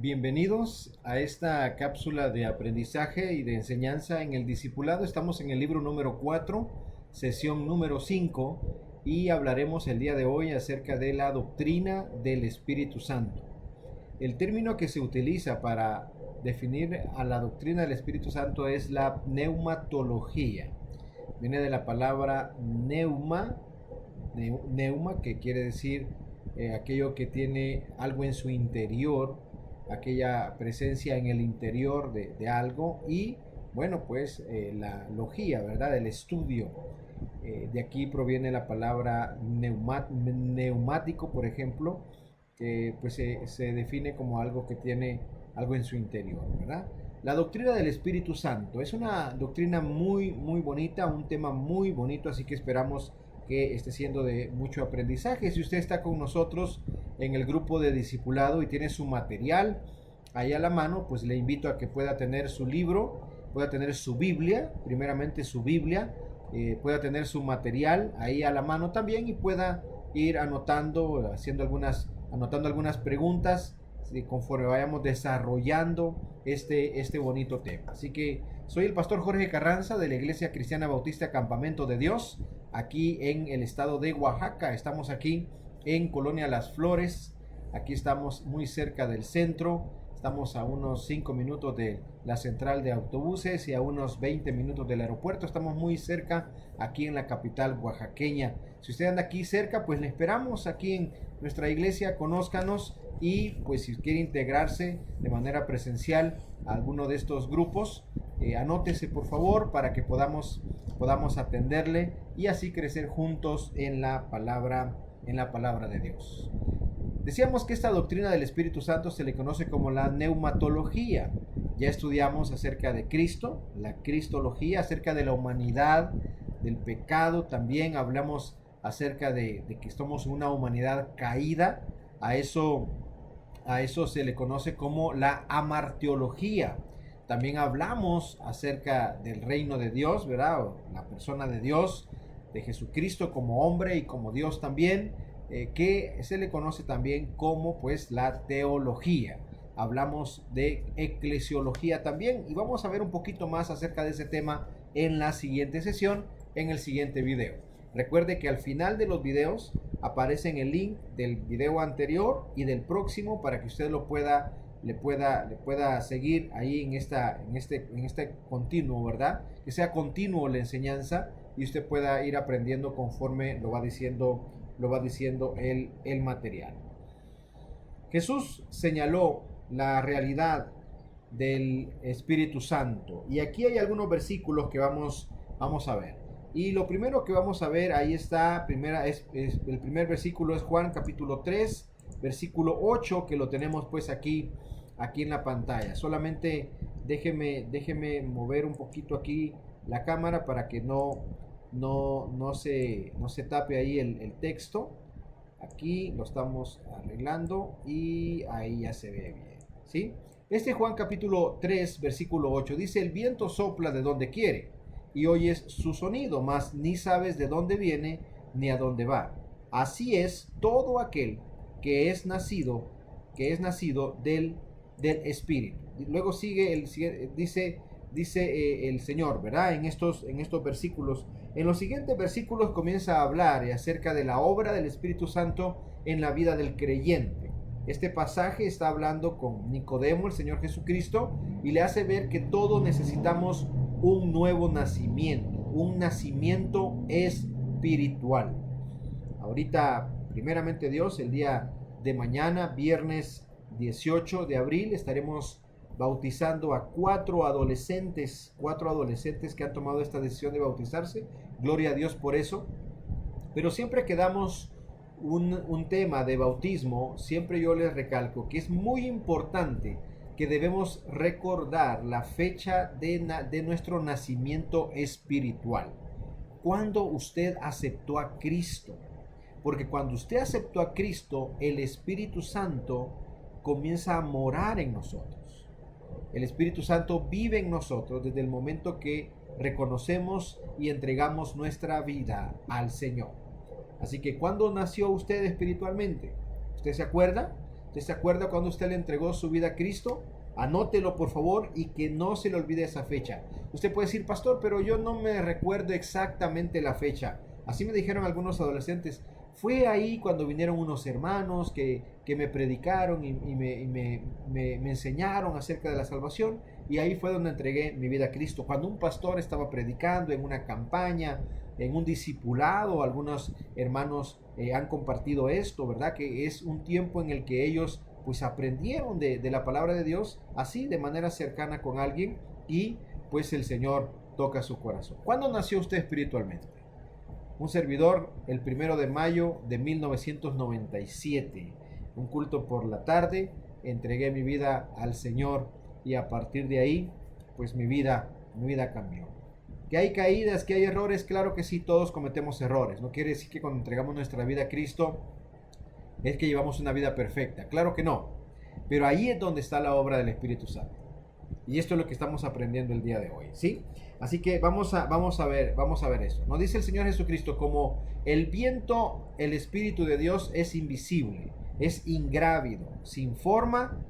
Bienvenidos a esta cápsula de aprendizaje y de enseñanza en el discipulado. Estamos en el libro número 4, sesión número 5, y hablaremos el día de hoy acerca de la doctrina del Espíritu Santo. El término que se utiliza para definir a la doctrina del Espíritu Santo es la pneumatología. Viene de la palabra neuma, que quiere decir aquello que tiene algo en su interior, aquella presencia en el interior de algo, y bueno, pues la logía, ¿verdad? El estudio. De aquí proviene la palabra neumático, por ejemplo, que pues se define como algo que tiene algo en su interior, ¿verdad? La doctrina del Espíritu Santo es una doctrina muy bonita, un tema muy bonito, así que esperamos que esté siendo de mucho aprendizaje. Si usted está con nosotros en el grupo de discipulado y tiene su material ahí a la mano, pues le invito a que pueda tener su libro, pueda tener su Biblia, primeramente su Biblia, pueda tener su material ahí a la mano también y pueda ir anotando algunas preguntas conforme vayamos desarrollando este bonito tema. Así que soy el pastor Jorge Carranza de la Iglesia Cristiana Bautista Campamento de Dios, aquí en el estado de Oaxaca. Estamos aquí en Colonia Las Flores, aquí estamos muy cerca del centro. Estamos a unos 5 minutos de la central de autobuses y a unos 20 minutos del aeropuerto. Estamos muy cerca aquí en la capital oaxaqueña. Si usted anda aquí cerca, pues le esperamos aquí en nuestra iglesia. Conózcanos y pues si quiere integrarse de manera presencial a alguno de estos grupos, anótese por favor para que podamos atenderle y así crecer juntos en la palabra de Dios. Decíamos que esta doctrina del Espíritu Santo se le conoce como la neumatología. Ya estudiamos acerca de Cristo, la cristología, acerca de la humanidad, del pecado. También hablamos acerca de que somos una humanidad caída. A eso se le conoce como la amartiología. También hablamos acerca del reino de Dios, ¿verdad? La persona de Dios, de Jesucristo como hombre y como Dios también, que se le conoce también como pues la teología. Hablamos de eclesiología también y vamos a ver un poquito más acerca de ese tema en la siguiente sesión, en el siguiente video. Recuerde que al final de los videos aparecen el link del video anterior y del próximo para que usted le pueda seguir ahí en este continuo, ¿verdad? Que sea continuo la enseñanza y usted pueda ir aprendiendo conforme lo va diciendo el material. Jesús señaló la realidad del Espíritu Santo y aquí hay algunos versículos que vamos a ver. Y lo primero que vamos a ver, ahí está, el primer versículo es Juan capítulo 3, versículo 8, que lo tenemos pues aquí en la pantalla. Solamente déjeme mover un poquito aquí la cámara para que no se tape ahí el texto. Aquí lo estamos arreglando y ahí ya se ve bien, ¿sí? Este Juan capítulo 3 versículo 8 dice: el viento sopla de donde quiere y oyes su sonido, mas ni sabes de dónde viene ni a dónde va. Así es todo aquel que es nacido del Espíritu. Luego dice el Señor, ¿verdad? En estos versículos. En los siguientes versículos comienza a hablar acerca de la obra del Espíritu Santo en la vida del creyente. Este pasaje está hablando con Nicodemo, el Señor Jesucristo, y le hace ver que todos necesitamos un nuevo nacimiento, un nacimiento espiritual. Ahorita, primeramente Dios, el día de mañana, viernes 18 de abril, estaremos bautizando a cuatro adolescentes que han tomado esta decisión de bautizarse. Gloria a Dios por eso. Pero siempre que damos un tema de bautismo, siempre yo les recalco que es muy importante que debemos recordar la fecha de nuestro nacimiento espiritual. Cuando usted aceptó a Cristo. Porque cuando usted aceptó a Cristo, el Espíritu Santo comienza a morar en nosotros. El Espíritu Santo vive en nosotros desde el momento que reconocemos y entregamos nuestra vida al Señor. Así que, ¿cuándo nació usted espiritualmente? ¿Usted se acuerda? ¿Usted se acuerda cuando usted le entregó su vida a Cristo? Anótelo por favor y que no se le olvide esa fecha. Usted puede decir, pastor, pero yo no me recuerdo exactamente la fecha. Así me dijeron algunos adolescentes. Fue ahí cuando vinieron unos hermanos que me predicaron y me enseñaron acerca de la salvación. Y ahí fue donde entregué mi vida a Cristo. Cuando un pastor estaba predicando en una campaña, en un discipulado, algunos hermanos han compartido esto, ¿verdad? Que es un tiempo en el que ellos pues aprendieron de la palabra de Dios así, de manera cercana con alguien, y pues el Señor toca su corazón. ¿Cuándo nació usted espiritualmente? Un servidor, el 1 de mayo de 1997, un culto por la tarde, entregué mi vida al Señor y a partir de ahí, pues mi vida cambió. ¿Que hay caídas, que hay errores? Claro que sí, todos cometemos errores. No quiere decir que cuando entregamos nuestra vida a Cristo es que llevamos una vida perfecta. Claro que no. Pero ahí es donde está la obra del Espíritu Santo. Y esto es lo que estamos aprendiendo el día de hoy, ¿sí? Así que vamos a ver eso. Nos dice el Señor Jesucristo, como el viento, el Espíritu de Dios es invisible, es ingrávido, sin forma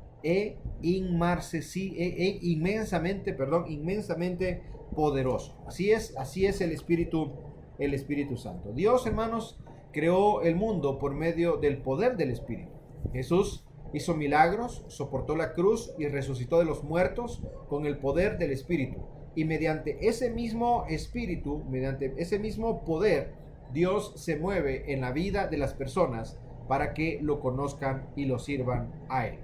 inmensamente poderoso. Así es el Espíritu Santo. Dios, hermanos, creó el mundo por medio del poder del Espíritu. Jesús hizo milagros, soportó la cruz y resucitó de los muertos con el poder del Espíritu. Y mediante ese mismo Espíritu, mediante ese mismo poder, Dios se mueve en la vida de las personas para que lo conozcan y lo sirvan a Él.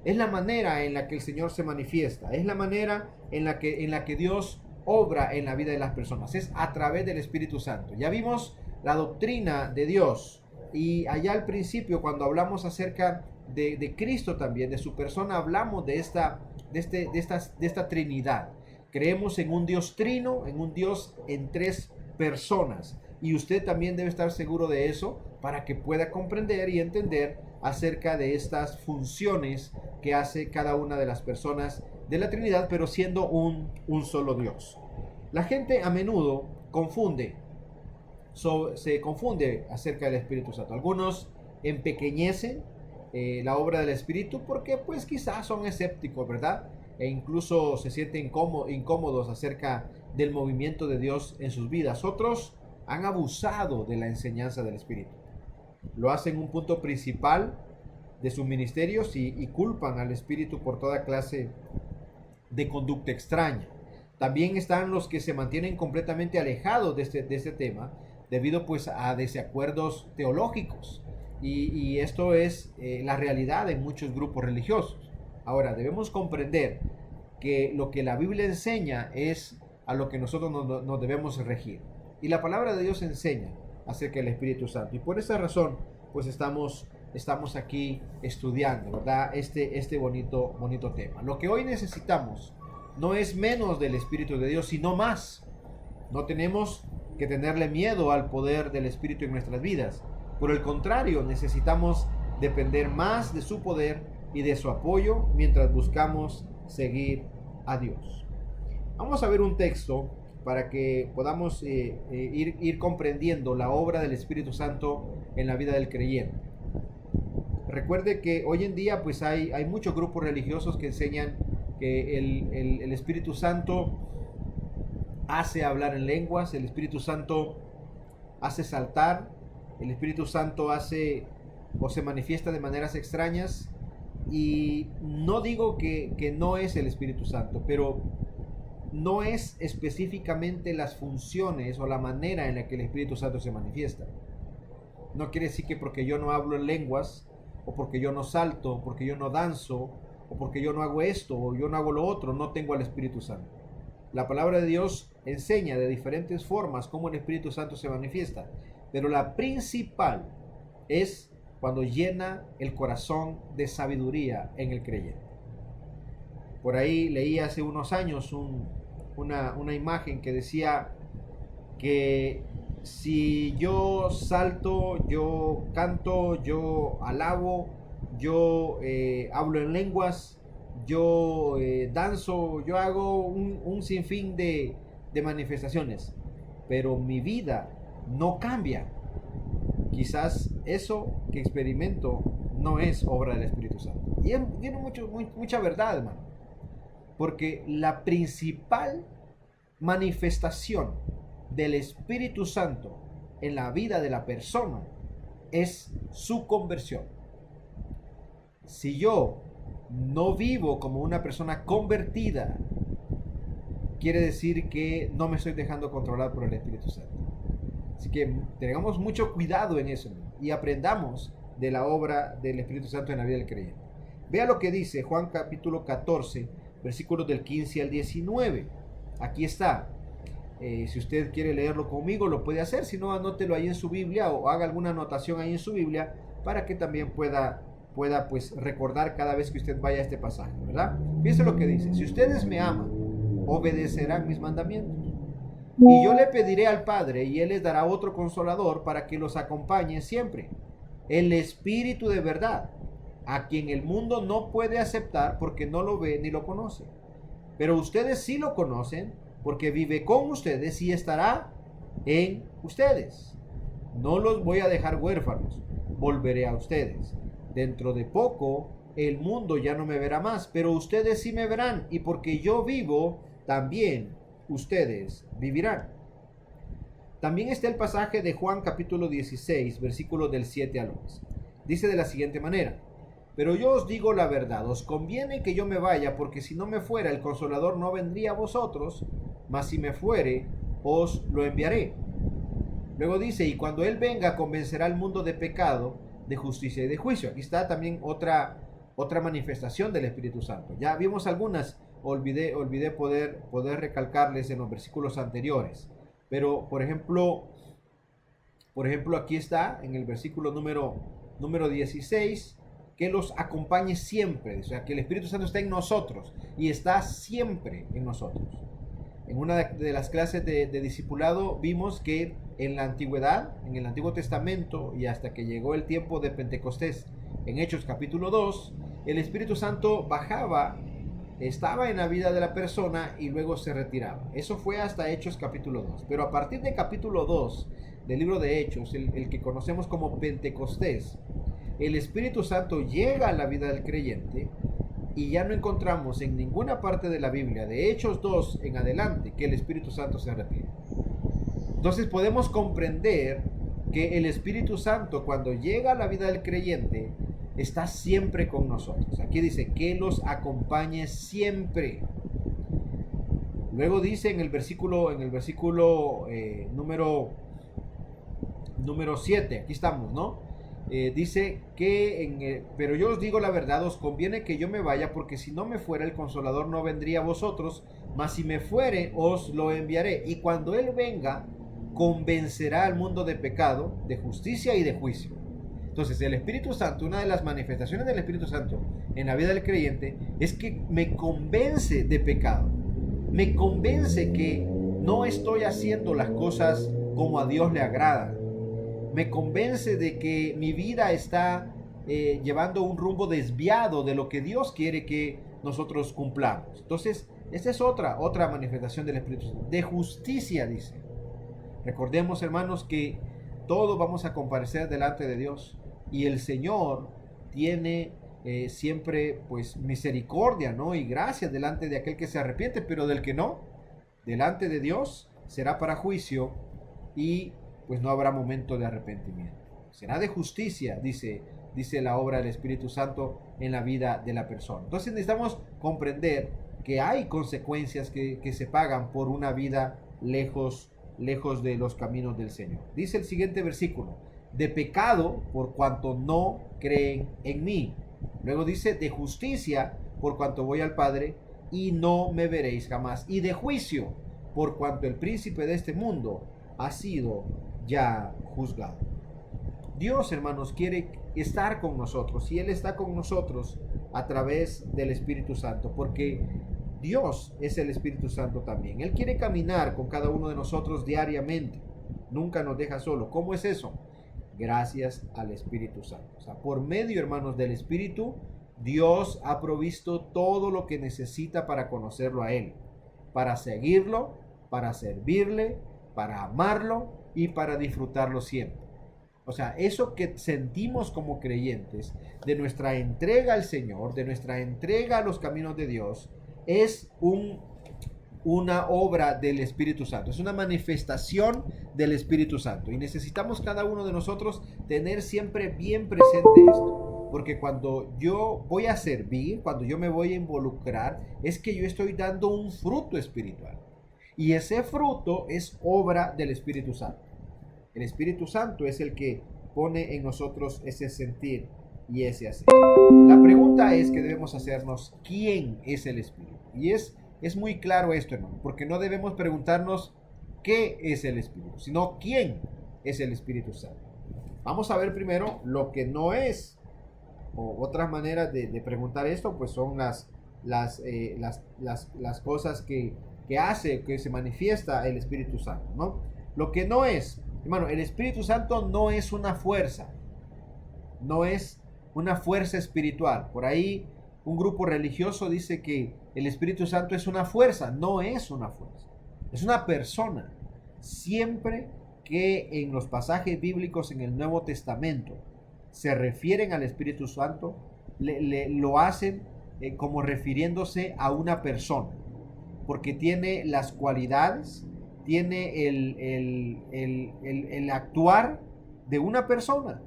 Es la manera en la que el Señor se manifiesta, es la manera en la que Dios obra en la vida de las personas, es a través del Espíritu Santo. Ya vimos la doctrina de Dios y allá al principio, cuando hablamos acerca de Cristo también, de su persona, hablamos de esta Trinidad. Creemos en un Dios trino, en un Dios en tres personas. Y usted también debe estar seguro de eso para que pueda comprender y entender acerca de estas funciones que hace cada una de las personas de la Trinidad, pero siendo un solo Dios. La gente a menudo se confunde acerca del Espíritu Santo. Algunos empequeñecen la obra del Espíritu porque pues quizás son escépticos, ¿verdad? E incluso se sienten incómodos acerca del movimiento de Dios en sus vidas. Otros han abusado de la enseñanza del Espíritu. Lo hacen un punto principal de sus ministerios y culpan al Espíritu por toda clase de conducta extraña. También están los que se mantienen completamente alejados de este tema debido pues a desacuerdos teológicos. Y esto es la realidad en muchos grupos religiosos. Ahora, debemos comprender que lo que la Biblia enseña es a lo que nosotros nos debemos regir. Y la palabra de Dios enseña acerca del Espíritu Santo. Y por esa razón, pues estamos aquí estudiando, ¿verdad? Este bonito tema. Lo que hoy necesitamos no es menos del Espíritu de Dios, sino más. No tenemos que tenerle miedo al poder del Espíritu en nuestras vidas. Por el contrario, necesitamos depender más de su poder y de su apoyo mientras buscamos seguir a Dios. Vamos a ver un texto para que podamos ir comprendiendo la obra del Espíritu Santo en la vida del creyente. Recuerde que hoy en día pues hay muchos grupos religiosos que enseñan que el Espíritu Santo hace hablar en lenguas, el Espíritu Santo hace saltar, el Espíritu Santo hace o se manifiesta de maneras extrañas. Y no digo que no es el Espíritu Santo, pero no es específicamente las funciones o la manera en la que el Espíritu Santo se manifiesta. No quiere decir que porque yo no hablo en lenguas, o porque yo no salto, o porque yo no danzo, o porque yo no hago esto, o yo no hago lo otro, no tengo al Espíritu Santo. La palabra de Dios enseña de diferentes formas cómo el Espíritu Santo se manifiesta, pero la principal es cuando llena el corazón de sabiduría en el creyente. Por ahí leí hace unos años una imagen que decía que si yo salto, yo canto, yo alabo, yo hablo en lenguas, yo danzo, yo hago un sinfín de manifestaciones, pero mi vida no cambia. Quizás eso que experimento no es obra del Espíritu Santo. Y tiene mucha verdad, hermano. Porque la principal manifestación del Espíritu Santo en la vida de la persona es su conversión. Si yo no vivo como una persona convertida, quiere decir que no me estoy dejando controlar por el Espíritu Santo. Así que tengamos mucho cuidado en eso y aprendamos de la obra del Espíritu Santo en la vida del creyente. Vea lo que dice Juan capítulo 14, versículos del 15 al 19. Aquí está. Si usted quiere leerlo conmigo, lo puede hacer. Si no, anótelo ahí en su Biblia o haga alguna anotación ahí en su Biblia para que también pueda pues recordar cada vez que usted vaya a este pasaje, ¿verdad? Fíjese lo que dice: si ustedes me aman, obedecerán mis mandamientos. Y yo le pediré al Padre, y Él les dará otro consolador para que los acompañe siempre, el Espíritu de verdad, a quien el mundo no puede aceptar porque no lo ve ni lo conoce. Pero ustedes sí lo conocen, porque vive con ustedes y estará en ustedes. No los voy a dejar huérfanos, volveré a ustedes. Dentro de poco el mundo ya no me verá más, pero ustedes sí me verán, y porque yo vivo, también ustedes vivirán. También está el pasaje de Juan capítulo 16, versículos del 7 al 11. Dice de la siguiente manera: pero yo os digo la verdad, os conviene que yo me vaya, porque si no me fuera, el Consolador no vendría a vosotros, mas si me fuere, os lo enviaré. Luego dice: y cuando Él venga, convencerá al mundo de pecado, de justicia y de juicio. Aquí está también otra manifestación del Espíritu Santo. Ya vimos algunas, olvidé poder recalcarles en los versículos anteriores. Pero, por ejemplo, aquí está en el versículo número 16, que los acompañe siempre. O sea, que el Espíritu Santo está en nosotros y está siempre en nosotros. En una de las clases de discipulado vimos que en la antigüedad, en el Antiguo Testamento y hasta que llegó el tiempo de Pentecostés, en Hechos capítulo 2, el Espíritu Santo bajaba, estaba en la vida de la persona y luego se retiraba. Eso fue hasta Hechos capítulo 2. Pero a partir de capítulo 2 del libro de Hechos, el que conocemos como Pentecostés, el Espíritu Santo llega a la vida del creyente. Y ya no encontramos en ninguna parte de la Biblia, de Hechos 2 en adelante, que el Espíritu Santo se retire. Entonces podemos comprender que el Espíritu Santo, cuando llega a la vida del creyente, está siempre con nosotros. Aquí dice que los acompañe siempre. Luego dice en el versículo número 7, aquí estamos, ¿no? Dice que, pero yo os digo la verdad, os conviene que yo me vaya, porque si no me fuera, el Consolador no vendría a vosotros, mas si me fuere, os lo enviaré. Y cuando Él venga, convencerá al mundo de pecado, de justicia y de juicio. Entonces, el Espíritu Santo, una de las manifestaciones del Espíritu Santo en la vida del creyente, es que me convence de pecado. Me convence que no estoy haciendo las cosas como a Dios le agrada. Me convence de que mi vida está llevando un rumbo desviado de lo que Dios quiere que nosotros cumplamos. Entonces, esta es otra manifestación del Espíritu Santo. De justicia, dice. Recordemos, hermanos, que todos vamos a comparecer delante de Dios y el Señor tiene siempre pues misericordia, ¿no? Y gracia delante de aquel que se arrepiente, pero del que no, delante de Dios será para juicio y pues no habrá momento de arrepentimiento. Será de justicia, dice la obra del Espíritu Santo en la vida de la persona. Entonces necesitamos comprender que hay consecuencias que se pagan por una vida lejos de los caminos del Señor. Dice el siguiente versículo: de pecado por cuanto no creen en mí. Luego dice: de justicia por cuanto voy al Padre y no me veréis jamás. Y de juicio por cuanto el príncipe de este mundo ha sido ya juzgado. Dios, hermanos, quiere estar con nosotros y Él está con nosotros a través del Espíritu Santo, porque Dios es el Espíritu Santo también. Él quiere caminar con cada uno de nosotros diariamente. Nunca nos deja solo. ¿Cómo es eso? Gracias al Espíritu Santo. O sea, por medio, hermanos, del Espíritu, Dios ha provisto todo lo que necesita para conocerlo a Él, para seguirlo, para servirle, para amarlo y para disfrutarlo siempre. O sea, eso que sentimos como creyentes, de nuestra entrega al Señor, de nuestra entrega a los caminos de Dios, es una obra del Espíritu Santo, es una manifestación del Espíritu Santo. Y necesitamos cada uno de nosotros tener siempre bien presente esto. Porque cuando yo voy a servir, cuando yo me voy a involucrar, es que yo estoy dando un fruto espiritual. Y ese fruto es obra del Espíritu Santo. El Espíritu Santo es el que pone en nosotros ese sentir y ese hacer. La pregunta es que debemos hacernos, ¿quién es el Espíritu? Y es muy claro esto, hermano, porque no debemos preguntarnos qué es el Espíritu, sino quién es el Espíritu Santo. Vamos a ver primero lo que no es, o otras maneras de preguntar esto, pues son las cosas que hace, que se manifiesta el Espíritu Santo, ¿no? Lo que no es, hermano, el Espíritu Santo no es una fuerza, no es una fuerza espiritual. Por ahí un grupo religioso dice que el Espíritu Santo es una fuerza. No es una fuerza, es una persona. Siempre que en los pasajes bíblicos en el Nuevo Testamento se refieren al Espíritu Santo, lo hacen como refiriéndose a una persona, porque tiene las cualidades, tiene el actuar de una persona.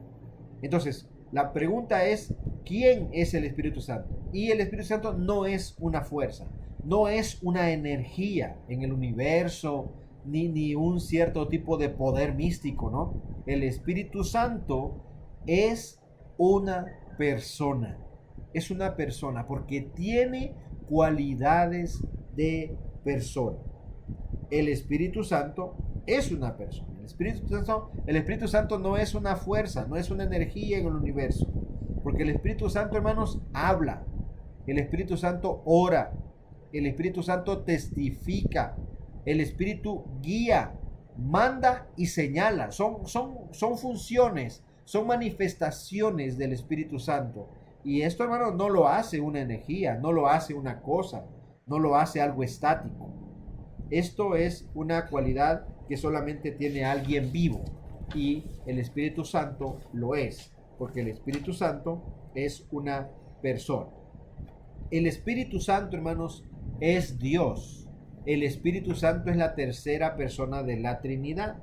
Entonces, la pregunta es, ¿quién es el Espíritu Santo? Y el Espíritu Santo no es una fuerza, no es una energía en el universo, ni un cierto tipo de poder místico, ¿no? El Espíritu Santo es una persona, porque tiene cualidades de persona. El Espíritu Santo es una persona. El Espíritu Santo no es una fuerza, no es una energía en el universo. Porque el Espíritu Santo, hermanos, habla. El Espíritu Santo ora. El Espíritu Santo testifica. El Espíritu guía, manda y señala. Son funciones, son manifestaciones del Espíritu Santo. Y esto, hermanos, no lo hace una energía, no lo hace una cosa, no lo hace algo estático. Esto es una cualidad que solamente tiene alguien vivo, y el Espíritu Santo lo es, porque el Espíritu Santo es una persona. El Espíritu Santo, hermanos, es Dios. El Espíritu Santo es la tercera persona de la Trinidad.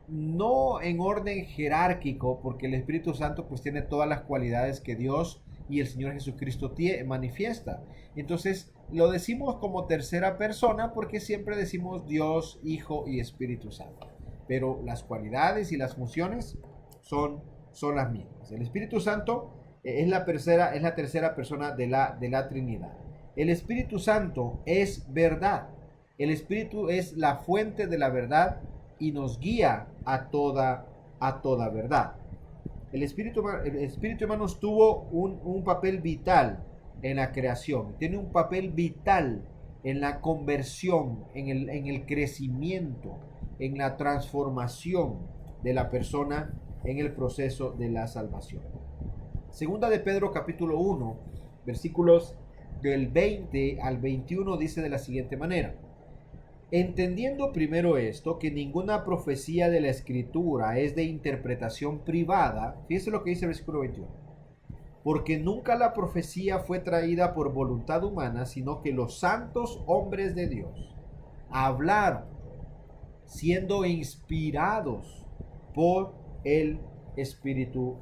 No en orden jerárquico, porque el Espíritu Santo pues tiene todas las cualidades que Dios y el Señor Jesucristo manifiesta. Entonces lo decimos como tercera persona porque siempre decimos Dios, Hijo y Espíritu Santo. Pero las cualidades y las funciones son las mismas. El Espíritu Santo es la tercera persona de la Trinidad. El Espíritu Santo es verdad. El Espíritu es la fuente de la verdad y nos guía a toda verdad. El Espíritu, hermanos, tuvo un papel vital en la creación. Tiene un papel vital en la conversión, en el crecimiento, en la transformación de la persona en el proceso de la salvación. Segunda de Pedro capítulo 1, versículos del 20 al 21 dice de la siguiente manera: entendiendo primero esto, que ninguna profecía de la Escritura es de interpretación privada. Fíjense lo que dice el versículo 21. Porque nunca la profecía fue traída por voluntad humana, sino que los santos hombres de Dios hablaron, siendo inspirados por el Espíritu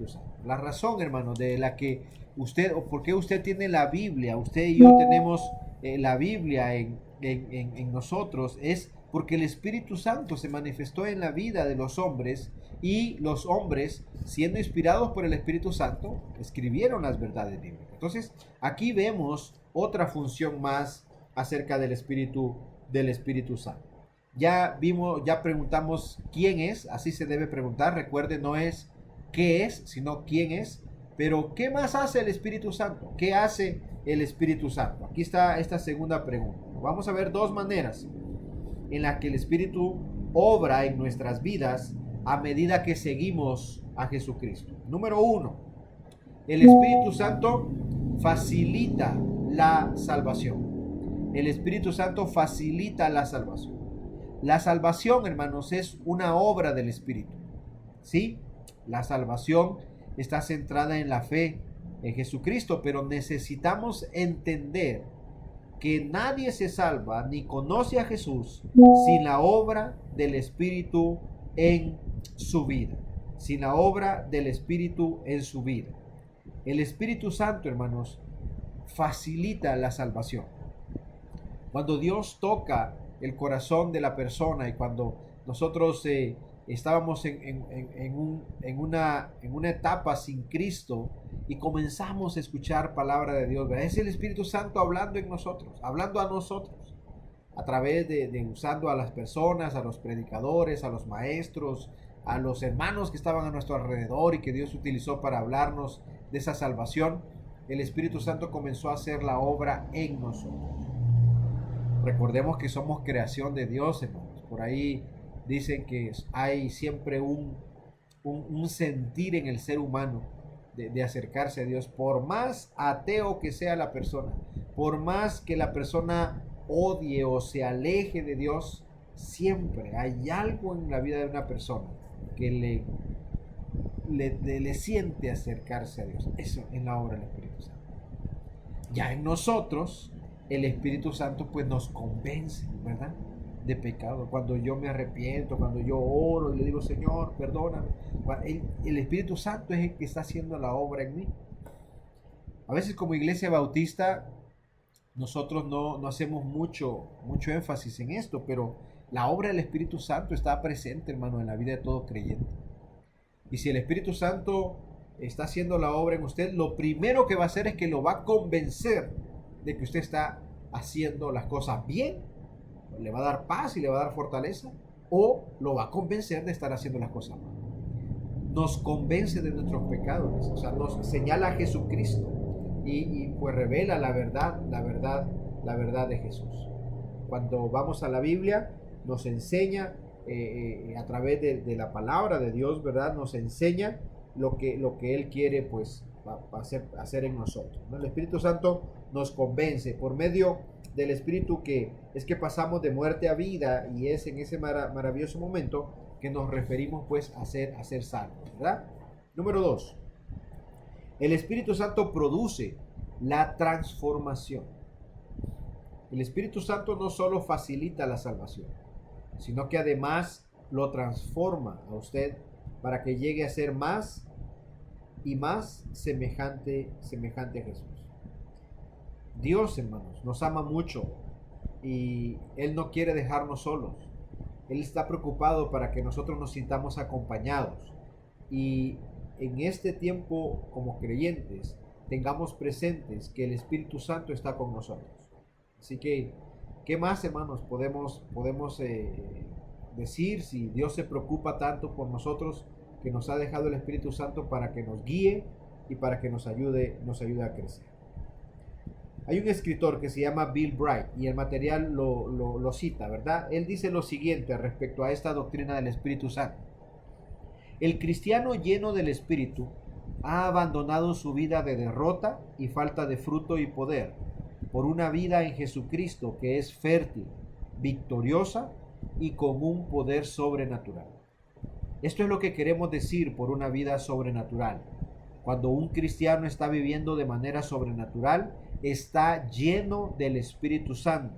Santo. La razón, hermano, de la que usted, o por qué usted tiene la Biblia, usted y yo tenemos la Biblia en nosotros, es porque el Espíritu Santo se manifestó en la vida de los hombres, y los hombres, siendo inspirados por el Espíritu Santo, escribieron las verdades bíblicas. Entonces, aquí vemos otra función más acerca del Espíritu Santo. Ya preguntamos quién es, así se debe preguntar. Recuerde, no es qué es, sino quién es. Pero, ¿qué más hace el Espíritu Santo? ¿Qué hace el Espíritu Santo? Aquí está esta segunda pregunta. Vamos a ver dos maneras en las que el Espíritu obra en nuestras vidas a medida que seguimos a Jesucristo. Número 1, el Espíritu Santo facilita la salvación. El Espíritu Santo facilita la salvación. La salvación, hermanos, es una obra del Espíritu. Sí, la salvación está centrada en la fe en Jesucristo, pero necesitamos entender que nadie se salva ni conoce a Jesús sin la obra del Espíritu en su vida. Sin la obra del Espíritu en su vida. El Espíritu Santo, hermanos, facilita la salvación. Cuando Dios toca el corazón de la persona y cuando nosotros estábamos en una etapa sin Cristo y comenzamos a escuchar palabra de Dios, ¿verdad? Es el Espíritu Santo hablando en nosotros, hablando a nosotros, a través de usando a las personas, a los predicadores, a los maestros, a los hermanos que estaban a nuestro alrededor y que Dios utilizó para hablarnos de esa salvación. El Espíritu Santo comenzó a hacer la obra en nosotros. Recordemos que somos creación de Dios, hermanos. Por ahí dicen que hay siempre un sentir en el ser humano de acercarse a Dios. Por más ateo que sea la persona, por más que la persona odie o se aleje de Dios, siempre hay algo en la vida de una persona que le siente acercarse a Dios. Eso es la obra del Espíritu Santo. Ya en nosotros, el Espíritu Santo pues nos convence, ¿verdad? De pecado. Cuando yo me arrepiento, cuando yo oro y le digo, Señor, perdóname. El Espíritu Santo es el que está haciendo la obra en mí. A veces como iglesia bautista, nosotros no hacemos mucho énfasis en esto, pero la obra del Espíritu Santo está presente, hermano, en la vida de todo creyente. Y si el Espíritu Santo está haciendo la obra en usted, lo primero que va a hacer es que lo va a convencer de que usted está haciendo las cosas bien, le va a dar paz y le va a dar fortaleza, o lo va a convencer de estar haciendo las cosas mal. Nos convence de nuestros pecados, o sea, nos señala a Jesucristo y pues revela la verdad de Jesús. Cuando vamos a la Biblia, nos enseña a través de la palabra de Dios, ¿verdad? Nos enseña lo que Él quiere pues hacer en nosotros, ¿no? El Espíritu Santo nos convence por medio del Espíritu que pasamos de muerte a vida, y es en ese maravilloso momento que nos referimos pues a ser salvos, ¿verdad? Número 2. El Espíritu Santo produce la transformación. El Espíritu Santo no solo facilita la salvación, sino que además lo transforma a usted para que llegue a ser más y más semejante a Jesús. Dios, hermanos, nos ama mucho y Él no quiere dejarnos solos. Él está preocupado para que nosotros nos sintamos acompañados, y en este tiempo como creyentes tengamos presentes que el Espíritu Santo está con nosotros. Así que, ¿qué más, hermanos, podemos decir si Dios se preocupa tanto por nosotros, que nos ha dejado el Espíritu Santo para que nos guíe y para que nos ayude a crecer? Hay un escritor que se llama Bill Bright y el material lo cita, ¿verdad? Él dice lo siguiente respecto a esta doctrina del Espíritu Santo. El cristiano lleno del Espíritu ha abandonado su vida de derrota y falta de fruto y poder por una vida en Jesucristo que es fértil, victoriosa y con un poder sobrenatural. Esto es lo que queremos decir por una vida sobrenatural. Cuando un cristiano está viviendo de manera sobrenatural, está lleno del Espíritu Santo,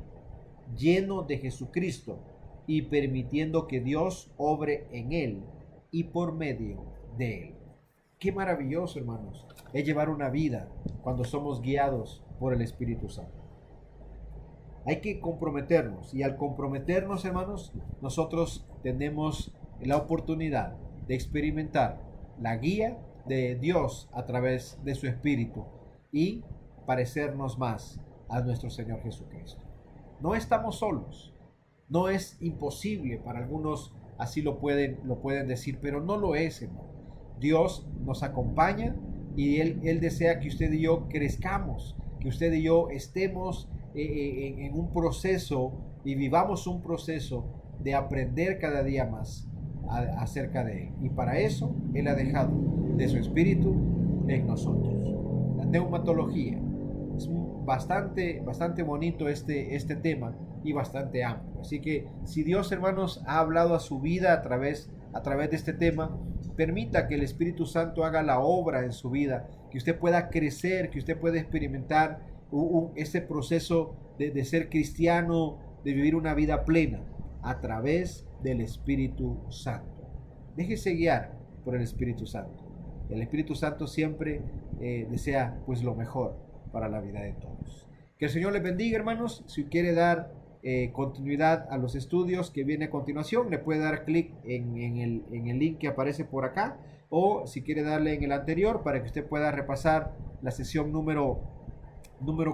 lleno de Jesucristo y permitiendo que Dios obre en él y por medio de él. Qué maravilloso, hermanos, es llevar una vida cuando somos guiados por el Espíritu Santo. Hay que comprometernos, y al comprometernos, hermanos, nosotros tenemos la oportunidad de experimentar la guía de Dios a través de su Espíritu y parecernos más a nuestro Señor Jesucristo. No estamos solos. No es imposible, para algunos así lo pueden decir, pero no lo es, hermano. Dios nos acompaña y Él desea que usted y yo crezcamos, que usted y yo estemos en un proceso y vivamos un proceso de aprender cada día más acerca de Él. Y para eso Él ha dejado de su Espíritu en nosotros. La neumatología. Es bastante bonito este tema y bastante amplio. Así que si Dios, hermanos, ha hablado a su vida a través de este tema, permita que el Espíritu Santo haga la obra en su vida, que usted pueda crecer, que usted pueda experimentar ese proceso de ser cristiano, de vivir una vida plena a través del Espíritu Santo. Déjese guiar por el Espíritu Santo. El Espíritu Santo siempre desea pues lo mejor para la vida de todos. Que el Señor les bendiga, hermanos. Si quiere dar continuidad a los estudios que viene a continuación, le puede dar clic en el link que aparece por acá, o si quiere darle en el anterior para que usted pueda repasar la sesión número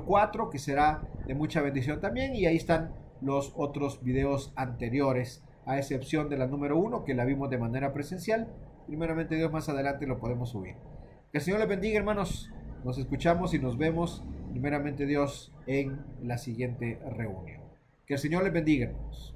4, que será de mucha bendición también, y ahí están los otros videos anteriores, a excepción de la número 1 que la vimos de manera presencial. Primeramente Dios, más adelante lo podemos subir. Que el Señor les bendiga, hermanos. Nos escuchamos y nos vemos, primeramente Dios, en la siguiente reunión. Que el Señor les bendiga, hermanos.